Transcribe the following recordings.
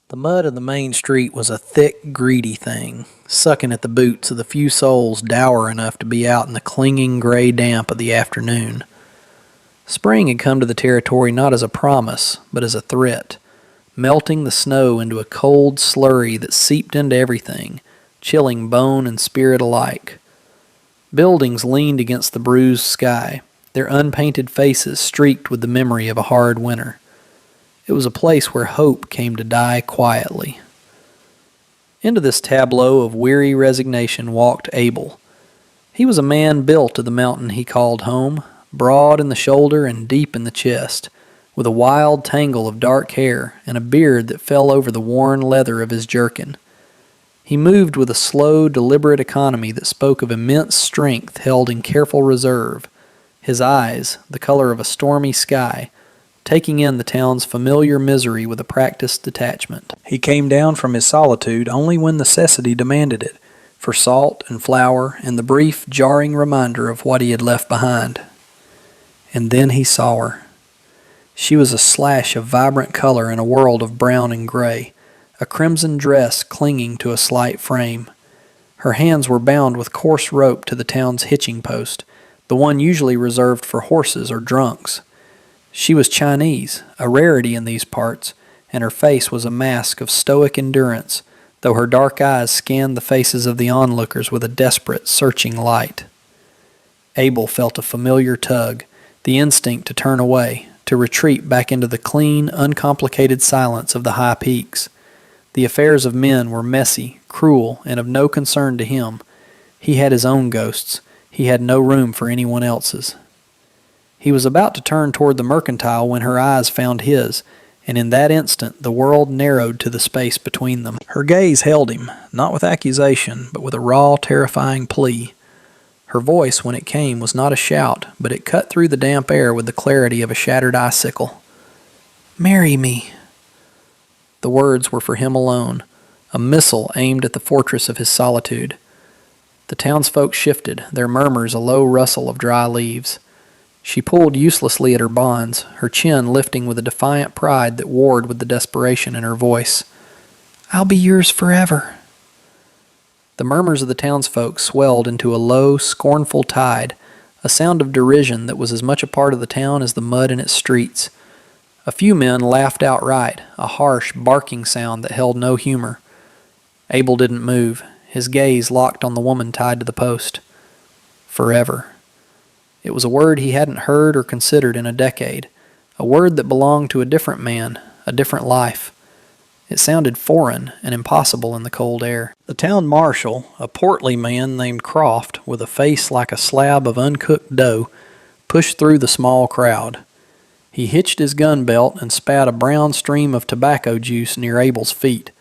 The mud of the main street was a thick, greedy thing, sucking at the boots of the few souls dour enough to be out in the clinging gray damp of the afternoon. Spring had come to the territory not as a promise, but as a threat, melting the snow into a cold slurry that seeped into everything, chilling bone and spirit alike. Buildings leaned against the bruised sky, their unpainted faces streaked with the memory of a hard winter. It was a place where hope came to die quietly. Into this tableau of weary resignation walked Abel. He was a man built to the mountain he called home, broad in the shoulder and deep in the chest, with a wild tangle of dark hair and a beard that fell over the worn leather of his jerkin. He moved with a slow, deliberate economy that spoke of immense strength held in careful reserve, his eyes, the color of a stormy sky, taking in the town's familiar misery with a practiced detachment. He came down from his solitude only when necessity demanded it, for salt and flour and the brief, jarring reminder of what he had left behind. And then he saw her. She was a slash of vibrant color in a world of brown and gray, a crimson dress clinging to a slight frame. Her hands were bound with coarse rope to the town's hitching post, the one usually reserved for horses or drunks. She was Chinese, a rarity in these parts, and her face was a mask of stoic endurance, though her dark eyes scanned the faces of the onlookers with a desperate, searching light. Abel felt a familiar tug, the instinct to turn away, to retreat back into the clean, uncomplicated silence of the high peaks. The affairs of men were messy, cruel, and of no concern to him. He had his own ghosts. He had no room for anyone else's. He was about to turn toward the mercantile when her eyes found his, and in that instant the world narrowed to the space between them. Her gaze held him, not with accusation, but with a raw, terrifying plea. Her voice, when it came, was not a shout, but it cut through the damp air with the clarity of a shattered icicle. "Marry me." The words were for him alone, a missile aimed at the fortress of his solitude. The townsfolk shifted, their murmurs a low rustle of dry leaves. She pulled uselessly at her bonds, her chin lifting with a defiant pride that warred with the desperation in her voice. "I'll be yours forever." The murmurs of the townsfolk swelled into a low, scornful tide, a sound of derision that was as much a part of the town as the mud in its streets. A few men laughed outright, a harsh, barking sound that held no humor. Abel didn't move, his gaze locked on the woman tied to the post. Forever. It was a word he hadn't heard or considered in a decade, a word that belonged to a different man, a different life. It sounded foreign and impossible in the cold air. The town marshal, a portly man named Croft, with a face like a slab of uncooked dough, pushed through the small crowd. He hitched his gun belt and spat a brown stream of tobacco juice near Abel's feet,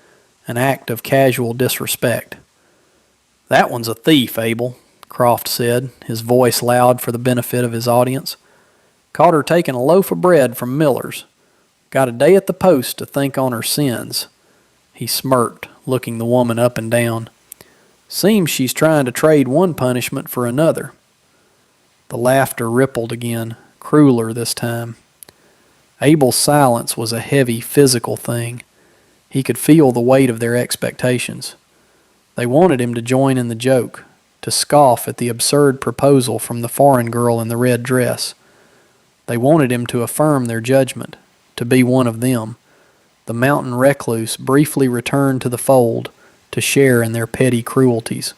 an act of casual disrespect. "That one's a thief, Abel," Croft said, his voice loud for the benefit of his audience. "Caught her taking a loaf of bread from Miller's. Got a day at the post to think on her sins." He smirked, looking the woman up and down. "Seems she's trying to trade one punishment for another." The laughter rippled again, crueler this time. Abel's silence was a heavy, physical thing. He could feel the weight of their expectations. They wanted him to join in the joke, to scoff at the absurd proposal from the foreign girl in the red dress. They wanted him to affirm their judgment, to be one of them, the mountain recluse briefly returned to the fold to share in their petty cruelties.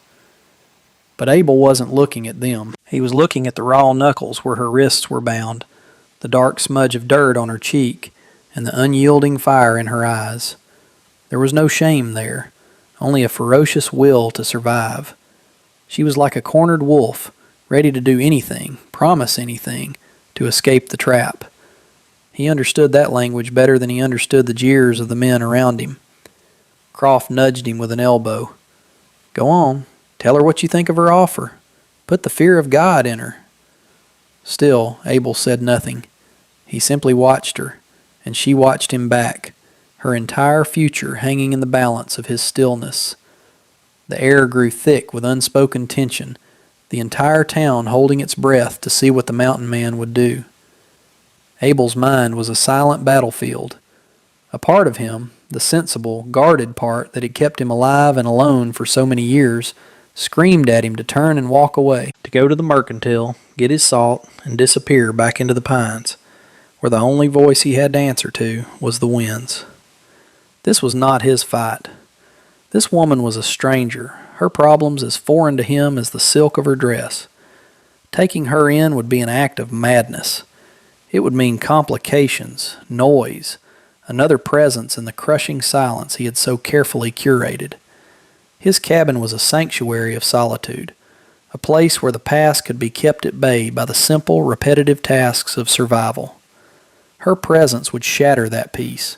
But Abel wasn't looking at them. He was looking at the raw knuckles where her wrists were bound, the dark smudge of dirt on her cheek, and the unyielding fire in her eyes. There was no shame there, only a ferocious will to survive. She was like a cornered wolf, ready to do anything, promise anything, to escape the trap. He understood that language better than he understood the jeers of the men around him. Croft nudged him with an elbow. "Go on, tell her what you think of her offer. Put the fear of God in her." Still, Abel said nothing. He simply watched her, and she watched him back, her entire future hanging in the balance of his stillness. The air grew thick with unspoken tension, the entire town holding its breath to see what the mountain man would do. Abel's mind was a silent battlefield. A part of him, the sensible, guarded part that had kept him alive and alone for so many years, screamed at him to turn and walk away, to go to the mercantile, get his salt, and disappear back into the pines, where the only voice he had to answer to was the wind's. This was not his fight. This woman was a stranger, her problems as foreign to him as the silk of her dress. Taking her in would be an act of madness. It would mean complications, noise, another presence in the crushing silence he had so carefully curated. His cabin was a sanctuary of solitude, a place where the past could be kept at bay by the simple, repetitive tasks of survival. Her presence would shatter that peace,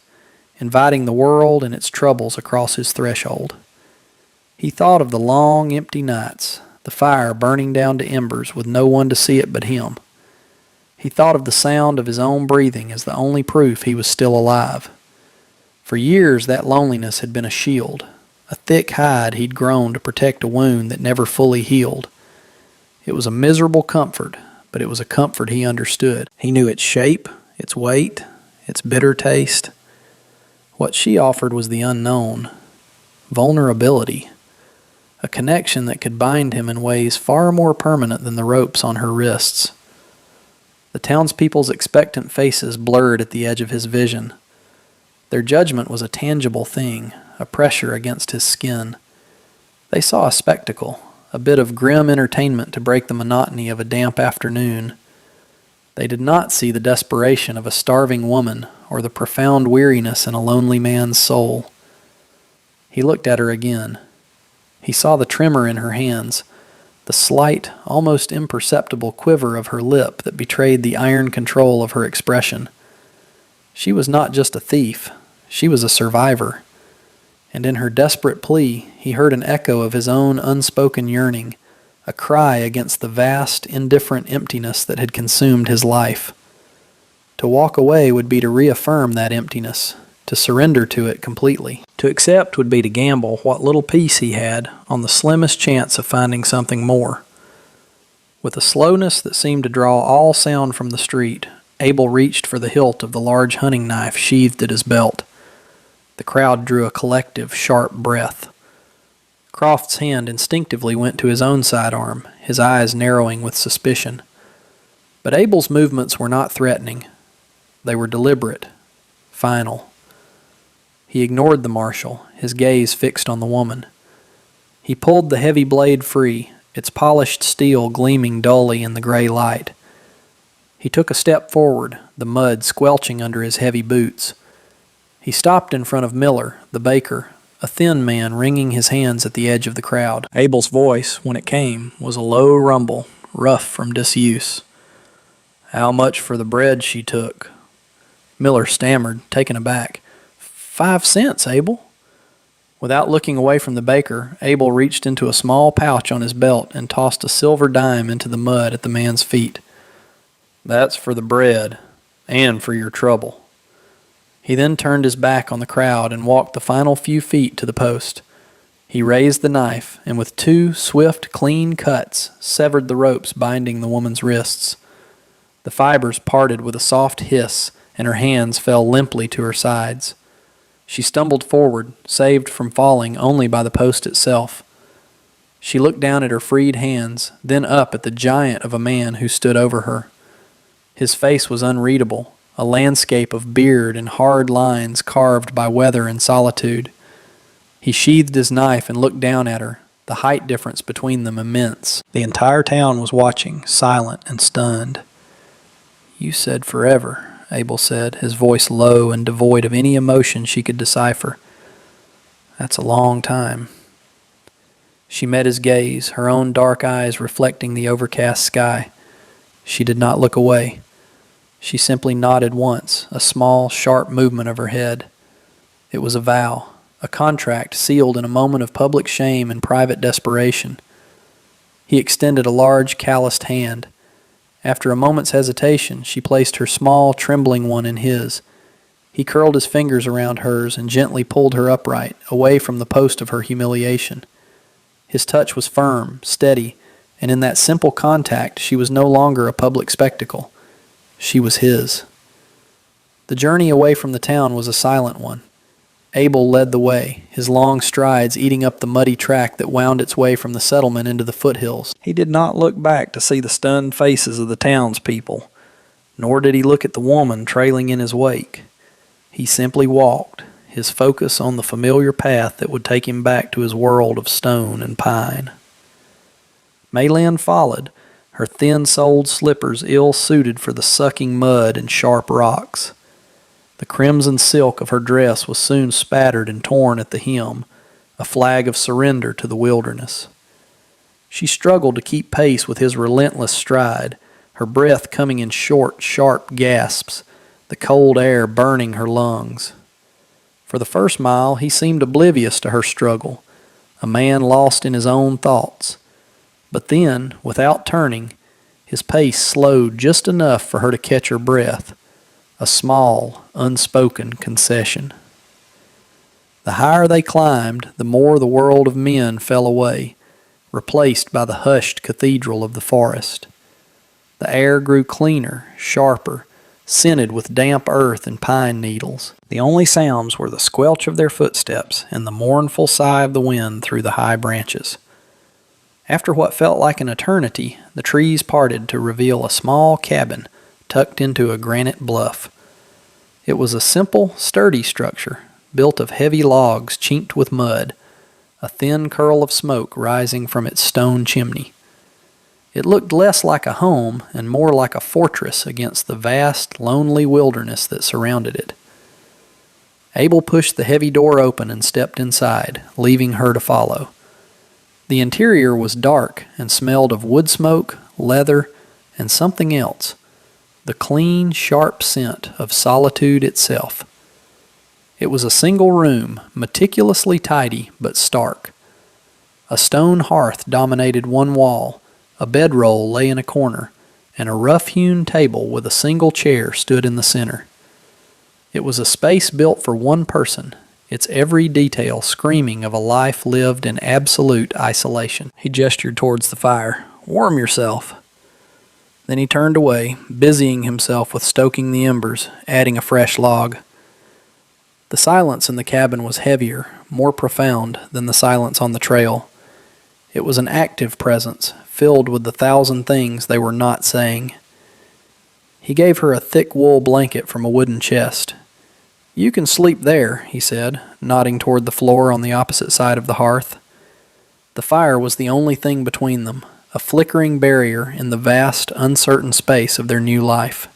inviting the world and its troubles across his threshold. He thought of the long, empty nights, the fire burning down to embers with no one to see it but him. He thought of the sound of his own breathing as the only proof he was still alive. For years that loneliness had been a shield, a thick hide he'd grown to protect a wound that never fully healed. It was a miserable comfort, but it was a comfort he understood. He knew its shape, its weight, its bitter taste. What she offered was the unknown, vulnerability, a connection that could bind him in ways far more permanent than the ropes on her wrists. The townspeople's expectant faces blurred at the edge of his vision. Their judgment was a tangible thing, a pressure against his skin. They saw a spectacle, a bit of grim entertainment to break the monotony of a damp afternoon. They did not see the desperation of a starving woman or the profound weariness in a lonely man's soul. He looked at her again. He saw the tremor in her hands, the slight, almost imperceptible quiver of her lip that betrayed the iron control of her expression. She was not just a thief, she was a survivor. And in her desperate plea, he heard an echo of his own unspoken yearning, a cry against the vast, indifferent emptiness that had consumed his life. To walk away would be to reaffirm that emptiness, to surrender to it completely. To accept would be to gamble what little peace he had on the slimmest chance of finding something more. With a slowness that seemed to draw all sound from the street, Abel reached for the hilt of the large hunting knife sheathed at his belt. The crowd drew a collective, sharp breath. Croft's hand instinctively went to his own sidearm, his eyes narrowing with suspicion. But Abel's movements were not threatening. They were deliberate, final. He ignored the marshal, his gaze fixed on the woman. He pulled the heavy blade free, its polished steel gleaming dully in the gray light. He took a step forward, the mud squelching under his heavy boots. He stopped in front of Miller, the baker, a thin man wringing his hands at the edge of the crowd. Abel's voice, when it came, was a low rumble, rough from disuse. "How much for the bread she took?" Miller stammered, taken aback. 5 cents, Abel." Without looking away from the baker, Abel reached into a small pouch on his belt and tossed a silver dime into the mud at the man's feet. "That's for the bread, and for your trouble." He then turned his back on the crowd and walked the final few feet to the post. He raised the knife, and with 2 swift, clean cuts, severed the ropes binding the woman's wrists. The fibers parted with a soft hiss, and her hands fell limply to her sides. She stumbled forward, saved from falling only by the post itself. She looked down at her freed hands, then up at the giant of a man who stood over her. His face was unreadable, a landscape of beard and hard lines carved by weather and solitude. He sheathed his knife and looked down at her, the height difference between them immense. The entire town was watching, silent and stunned. "You said forever," Abel said, his voice low and devoid of any emotion she could decipher. "That's a long time." She met his gaze, her own dark eyes reflecting the overcast sky. She did not look away. She simply nodded once, a small, sharp movement of her head. It was a vow, a contract sealed in a moment of public shame and private desperation. He extended a large, calloused hand. After a moment's hesitation, she placed her small, trembling one in his. He curled his fingers around hers and gently pulled her upright, away from the post of her humiliation. His touch was firm, steady, and in that simple contact she was no longer a public spectacle. She was his. The journey away from the town was a silent one. Abel led the way, his long strides eating up the muddy track that wound its way from the settlement into the foothills. He did not look back to see the stunned faces of the townspeople, nor did he look at the woman trailing in his wake. He simply walked, his focus on the familiar path that would take him back to his world of stone and pine. Maylin followed, her thin-soled slippers ill-suited for the sucking mud and sharp rocks. The crimson silk of her dress was soon spattered and torn at the hem, a flag of surrender to the wilderness. She struggled to keep pace with his relentless stride, her breath coming in short, sharp gasps, the cold air burning her lungs. For the first mile, he seemed oblivious to her struggle, a man lost in his own thoughts. But then, without turning, his pace slowed just enough for her to catch her breath, a small, unspoken concession. The higher they climbed, the more the world of men fell away, replaced by the hushed cathedral of the forest. The air grew cleaner, sharper, scented with damp earth and pine needles. The only sounds were the squelch of their footsteps and the mournful sigh of the wind through the high branches. After what felt like an eternity, the trees parted to reveal a small cabin tucked into a granite bluff. It was a simple, sturdy structure, built of heavy logs chinked with mud, a thin curl of smoke rising from its stone chimney. It looked less like a home and more like a fortress against the vast, lonely wilderness that surrounded it. Abel pushed the heavy door open and stepped inside, leaving her to follow. The interior was dark and smelled of wood smoke, leather, and something else, the clean, sharp scent of solitude itself. It was a single room, meticulously tidy but stark. A stone hearth dominated one wall, a bedroll lay in a corner, and a rough-hewn table with a single chair stood in the center. It was a space built for one person, its every detail screaming of a life lived in absolute isolation. He gestured towards the fire. "Warm yourself." Then he turned away, busying himself with stoking the embers, adding a fresh log. The silence in the cabin was heavier, more profound than the silence on the trail. It was an active presence, filled with the thousand things they were not saying. He gave her a thick wool blanket from a wooden chest. "You can sleep there," he said, nodding toward the floor on the opposite side of the hearth. The fire was the only thing between them, a flickering barrier in the vast, uncertain space of their new life.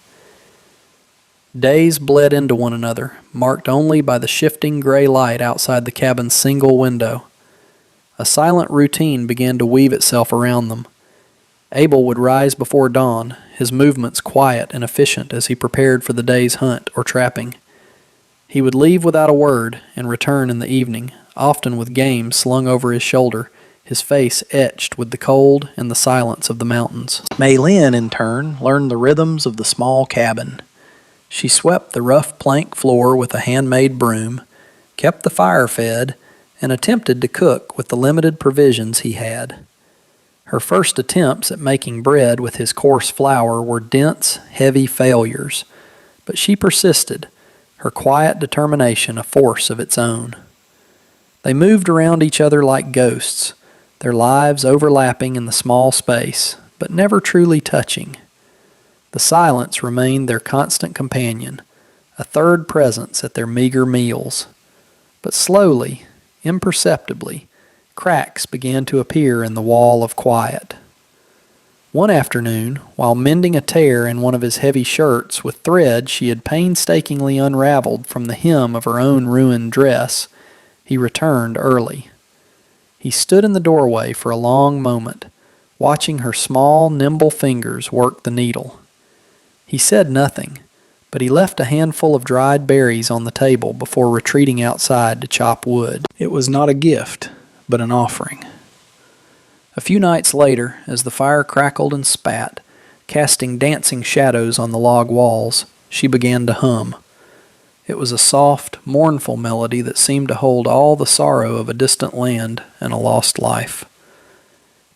Days bled into one another, marked only by the shifting gray light outside the cabin's single window. A silent routine began to weave itself around them. Abel would rise before dawn, his movements quiet and efficient as he prepared for the day's hunt or trapping. He would leave without a word and return in the evening, often with game slung over his shoulder, his face etched with the cold and the silence of the mountains. Maylin, in turn, learned the rhythms of the small cabin. She swept the rough plank floor with a handmade broom, kept the fire fed, and attempted to cook with the limited provisions he had. Her first attempts at making bread with his coarse flour were dense, heavy failures, but she persisted, her quiet determination a force of its own. They moved around each other like ghosts, their lives overlapping in the small space, but never truly touching. The silence remained their constant companion, a third presence at their meager meals. But slowly, imperceptibly, cracks began to appear in the wall of quiet. One afternoon, while mending a tear in one of his heavy shirts with thread she had painstakingly unraveled from the hem of her own ruined dress, he returned early. He stood in the doorway for a long moment, watching her small, nimble fingers work the needle. He said nothing, but he left a handful of dried berries on the table before retreating outside to chop wood. It was not a gift, but an offering. A few nights later, as the fire crackled and spat, casting dancing shadows on the log walls, she began to hum. It was a soft, mournful melody that seemed to hold all the sorrow of a distant land and a lost life.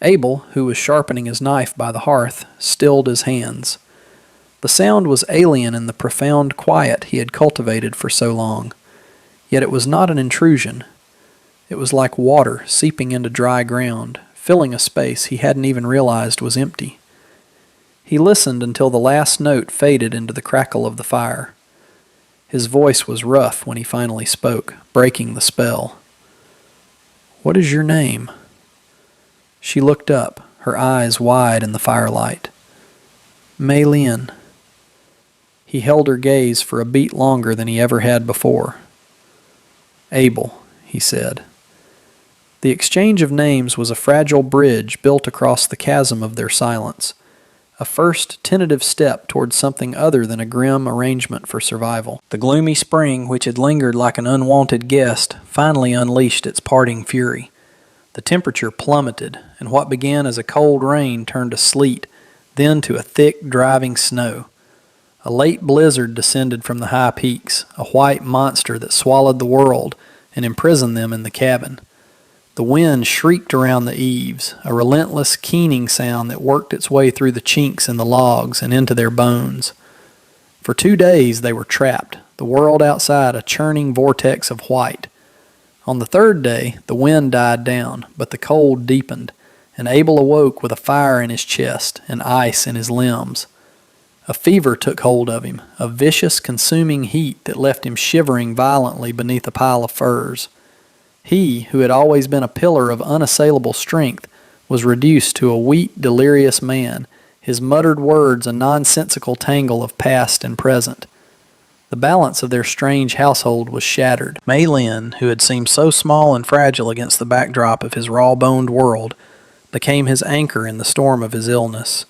Abel, who was sharpening his knife by the hearth, stilled his hands. The sound was alien in the profound quiet he had cultivated for so long, Yet it was not an intrusion. It was like water seeping into dry ground, filling a space he hadn't even realized was empty. He listened until the last note faded into the crackle of the fire. His voice was rough when he finally spoke, breaking the spell. "What is your name?" She looked up, her eyes wide in the firelight. "Mei Lin." He held her gaze for a beat longer than he ever had before. "Abel," he said. The exchange of names was a fragile bridge built across the chasm of their silence, a first tentative step towards something other than a grim arrangement for survival. The gloomy spring, which had lingered like an unwanted guest, finally unleashed its parting fury. The temperature plummeted, and what began as a cold rain turned to sleet, then to a thick, driving snow. A late blizzard descended from the high peaks, a white monster that swallowed the world and imprisoned them in the cabin. The wind shrieked around the eaves, a relentless, keening sound that worked its way through the chinks in the logs and into their bones. For 2 days they were trapped, the world outside a churning vortex of white. On the 3rd day, the wind died down, but the cold deepened, and Abel awoke with a fire in his chest and ice in his limbs. A fever took hold of him, a vicious, consuming heat that left him shivering violently beneath a pile of furs. He, who had always been a pillar of unassailable strength, was reduced to a weak, delirious man, his muttered words a nonsensical tangle of past and present. The balance of their strange household was shattered. Mei Lin, who had seemed so small and fragile against the backdrop of his raw-boned world, became his anchor in the storm of his illness.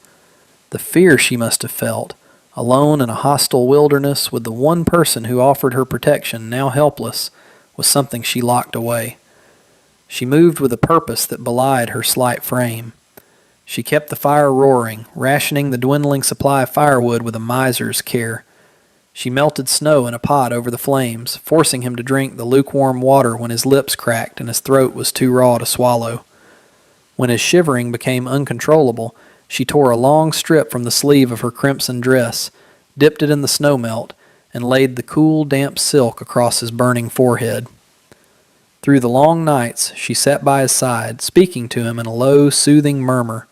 The fear she must have felt, alone in a hostile wilderness with the one person who offered her protection now helpless, was something she locked away. She moved with a purpose that belied her slight frame. She kept the fire roaring, rationing the dwindling supply of firewood with a miser's care. She melted snow in a pot over the flames, forcing him to drink the lukewarm water when his lips cracked and his throat was too raw to swallow. When his shivering became uncontrollable, she tore a long strip from the sleeve of her crimson dress, dipped it in the snow melt, and laid the cool, damp silk across his burning forehead. Through the long nights, she sat by his side, speaking to him in a low, soothing murmur.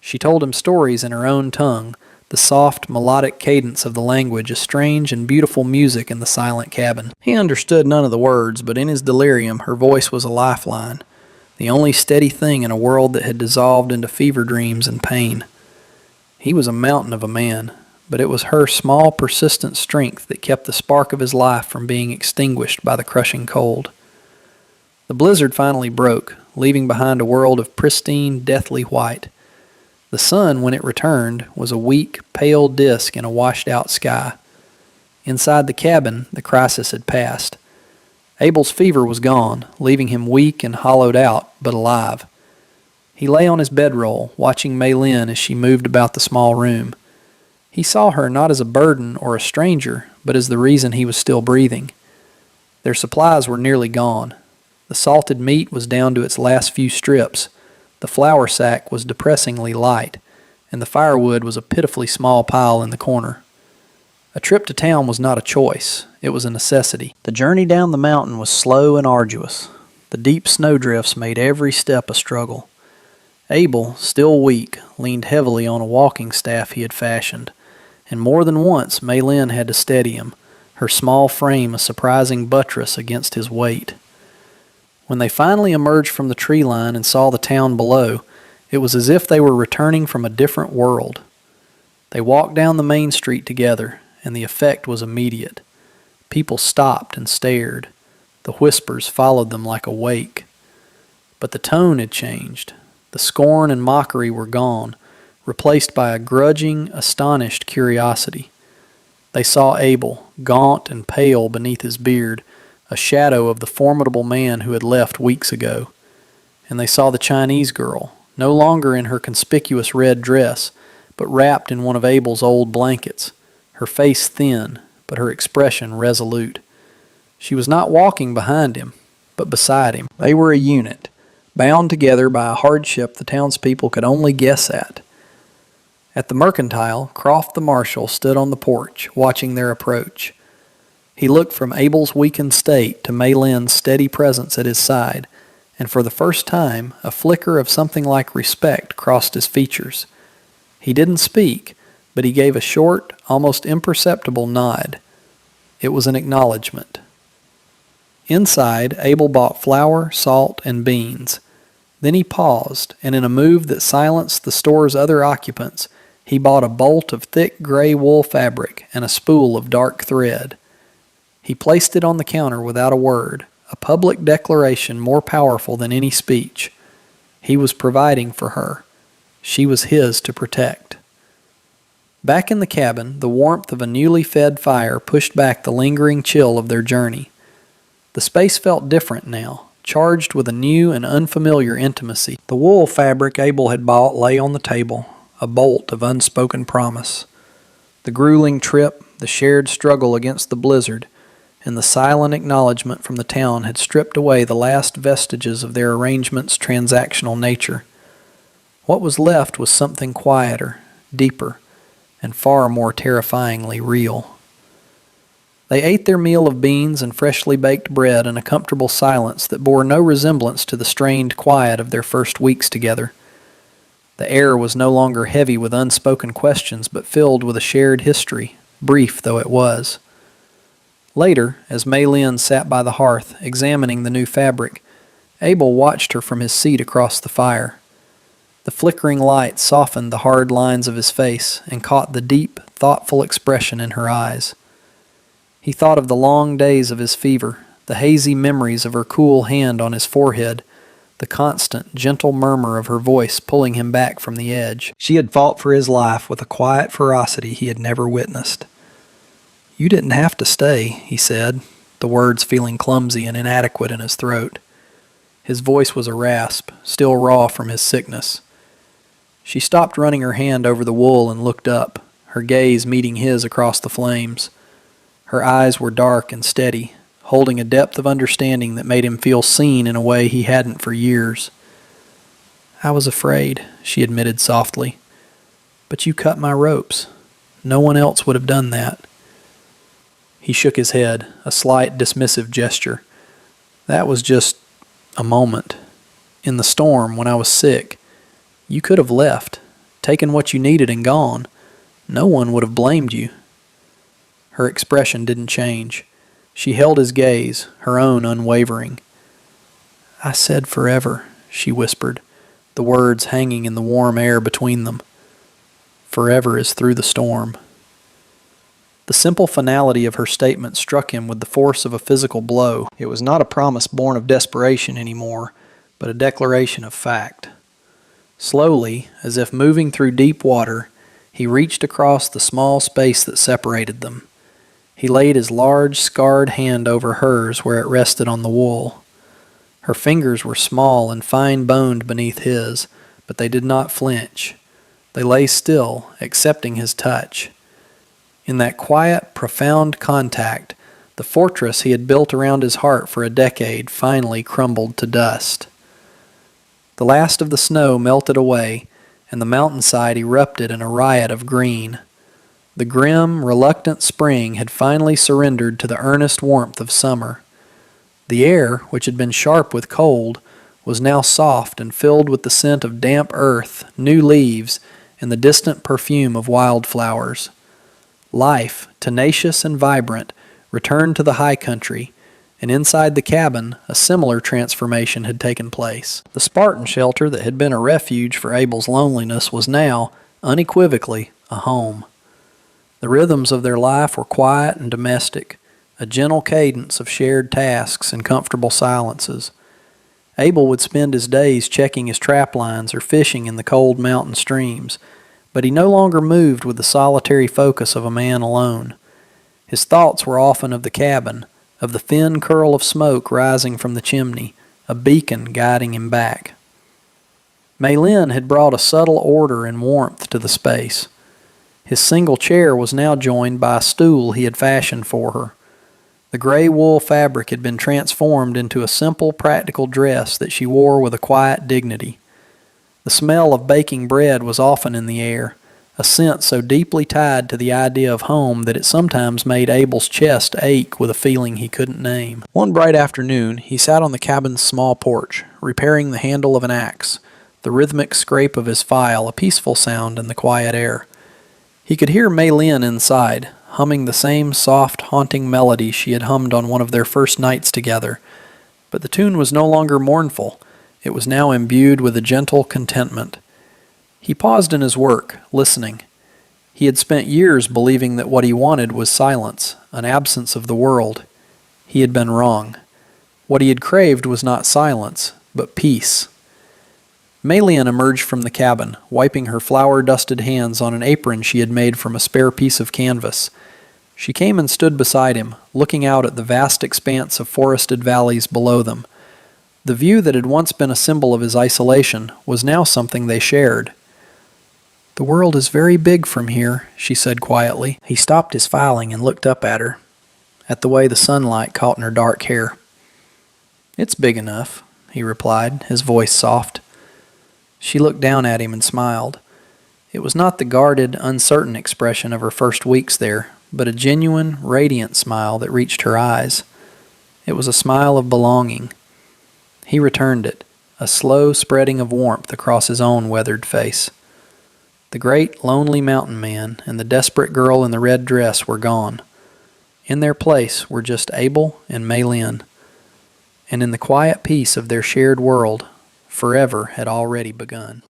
She told him stories in her own tongue, the soft, melodic cadence of the language a strange and beautiful music in the silent cabin. He understood none of the words, but in his delirium her voice was a lifeline, the only steady thing in a world that had dissolved into fever dreams and pain. He was a mountain of a man, but it was her small, persistent strength that kept the spark of his life from being extinguished by the crushing cold. The blizzard finally broke, leaving behind a world of pristine, deathly white. The sun, when it returned, was a weak, pale disk in a washed-out sky. Inside the cabin, the crisis had passed. Abel's fever was gone, leaving him weak and hollowed out, but alive. He lay on his bedroll, watching Mei Lin as she moved about the small room. He saw her not as a burden or a stranger, but as the reason he was still breathing. Their supplies were nearly gone. The salted meat was down to its last few strips, the flour sack was depressingly light, and the firewood was a pitifully small pile in the corner. A trip to town was not a choice, it was a necessity. The journey down the mountain was slow and arduous. The deep snowdrifts made every step a struggle. Abel, still weak, leaned heavily on a walking staff he had fashioned, and more than once Mei Lin had to steady him, her small frame a surprising buttress against his weight. When they finally emerged from the tree line and saw the town below, it was as if they were returning from a different world. They walked down the main street together, and the effect was immediate. People stopped and stared. The whispers followed them like a wake. But the tone had changed. The scorn and mockery were gone, replaced by a grudging, astonished curiosity. They saw Abel, gaunt and pale beneath his beard, a shadow of the formidable man who had left weeks ago. And they saw the Chinese girl, no longer in her conspicuous red dress, but wrapped in one of Abel's old blankets, her face thin, but her expression resolute. She was not walking behind him, but beside him. They were a unit, bound together by a hardship the townspeople could only guess at. At the mercantile, Croft the marshal stood on the porch, watching their approach. He looked from Abel's weakened state to Mei Lin's steady presence at his side, and for the first time a flicker of something like respect crossed his features. He didn't speak, but he gave a short, almost imperceptible nod. It was an acknowledgment. Inside, Abel bought flour, salt, and beans. Then he paused, and in a move that silenced the store's other occupants, he bought a bolt of thick gray wool fabric and a spool of dark thread. He placed it on the counter without a word, a public declaration more powerful than any speech. He was providing for her. She was his to protect. Back in the cabin, the warmth of a newly fed fire pushed back the lingering chill of their journey. The space felt different now, charged with a new and unfamiliar intimacy. The wool fabric Abel had bought lay on the table, a bolt of unspoken promise. The grueling trip, the shared struggle against the blizzard, and the silent acknowledgment from the town had stripped away the last vestiges of their arrangement's transactional nature. What was left was something quieter, deeper, and far more terrifyingly real. They ate their meal of beans and freshly baked bread in a comfortable silence that bore no resemblance to the strained quiet of their first weeks together. The air was no longer heavy with unspoken questions, but filled with a shared history, brief though it was. Later, as Mei Lin sat by the hearth, examining the new fabric, Abel watched her from his seat across the fire. The flickering light softened the hard lines of his face and caught the deep, thoughtful expression in her eyes. He thought of the long days of his fever, the hazy memories of her cool hand on his forehead, the constant, gentle murmur of her voice pulling him back from the edge. She had fought for his life with a quiet ferocity he had never witnessed. "You didn't have to stay," he said, the words feeling clumsy and inadequate in his throat. His voice was a rasp, still raw from his sickness. She stopped running her hand over the wool and looked up, her gaze meeting his across the flames. Her eyes were dark and steady, holding a depth of understanding that made him feel seen in a way he hadn't for years. "I was afraid," she admitted softly. "But you cut my ropes. No one else would have done that." He shook his head, a slight dismissive gesture. "That was just a moment. In the storm, when I was sick, you could have left, taken what you needed and gone. No one would have blamed you." Her expression didn't change. She held his gaze, her own unwavering. "I said forever," she whispered, the words hanging in the warm air between them. "Forever is through the storm." The simple finality of her statement struck him with the force of a physical blow. It was not a promise born of desperation anymore, but a declaration of fact. Slowly, as if moving through deep water, he reached across the small space that separated them. He laid his large, scarred hand over hers where it rested on the wool. Her fingers were small and fine-boned beneath his, but they did not flinch. They lay still, accepting his touch. In that quiet, profound contact, the fortress he had built around his heart for a decade finally crumbled to dust. The last of the snow melted away, and the mountainside erupted in a riot of green. The grim, reluctant spring had finally surrendered to the earnest warmth of summer. The air, which had been sharp with cold, was now soft and filled with the scent of damp earth, new leaves, and the distant perfume of wildflowers. Life, tenacious and vibrant, returned to the high country, and inside the cabin a similar transformation had taken place. The Spartan shelter that had been a refuge for Abel's loneliness was now, unequivocally, a home. The rhythms of their life were quiet and domestic, a gentle cadence of shared tasks and comfortable silences. Abel would spend his days checking his trap lines or fishing in the cold mountain streams, but he no longer moved with the solitary focus of a man alone. His thoughts were often of the cabin, of the thin curl of smoke rising from the chimney, a beacon guiding him back. Mei Lin had brought a subtle order and warmth to the space. His single chair was now joined by a stool he had fashioned for her. The gray wool fabric had been transformed into a simple, practical dress that she wore with a quiet dignity. The smell of baking bread was often in the air, a scent so deeply tied to the idea of home that it sometimes made Abel's chest ache with a feeling he couldn't name. One bright afternoon, he sat on the cabin's small porch, repairing the handle of an axe, the rhythmic scrape of his file a peaceful sound in the quiet air. He could hear Maylin inside, humming the same soft, haunting melody she had hummed on one of their first nights together. But the tune was no longer mournful. It was now imbued with a gentle contentment. He paused in his work, listening. He had spent years believing that what he wanted was silence, an absence of the world. He had been wrong. What he had craved was not silence, but peace. Maylin emerged from the cabin, wiping her flour-dusted hands on an apron she had made from a spare piece of canvas. She came and stood beside him, looking out at the vast expanse of forested valleys below them. The view that had once been a symbol of his isolation was now something they shared. "The world is very big from here," she said quietly. He stopped his filing and looked up at her, at the way the sunlight caught in her dark hair. "It's big enough," he replied, his voice soft. She looked down at him and smiled. It was not the guarded, uncertain expression of her first weeks there, but a genuine, radiant smile that reached her eyes. It was a smile of belonging. He returned it, a slow spreading of warmth across his own weathered face. The great, lonely mountain man and the desperate girl in the red dress were gone. In their place were just Abel and Maylin. And in the quiet peace of their shared world, forever had already begun.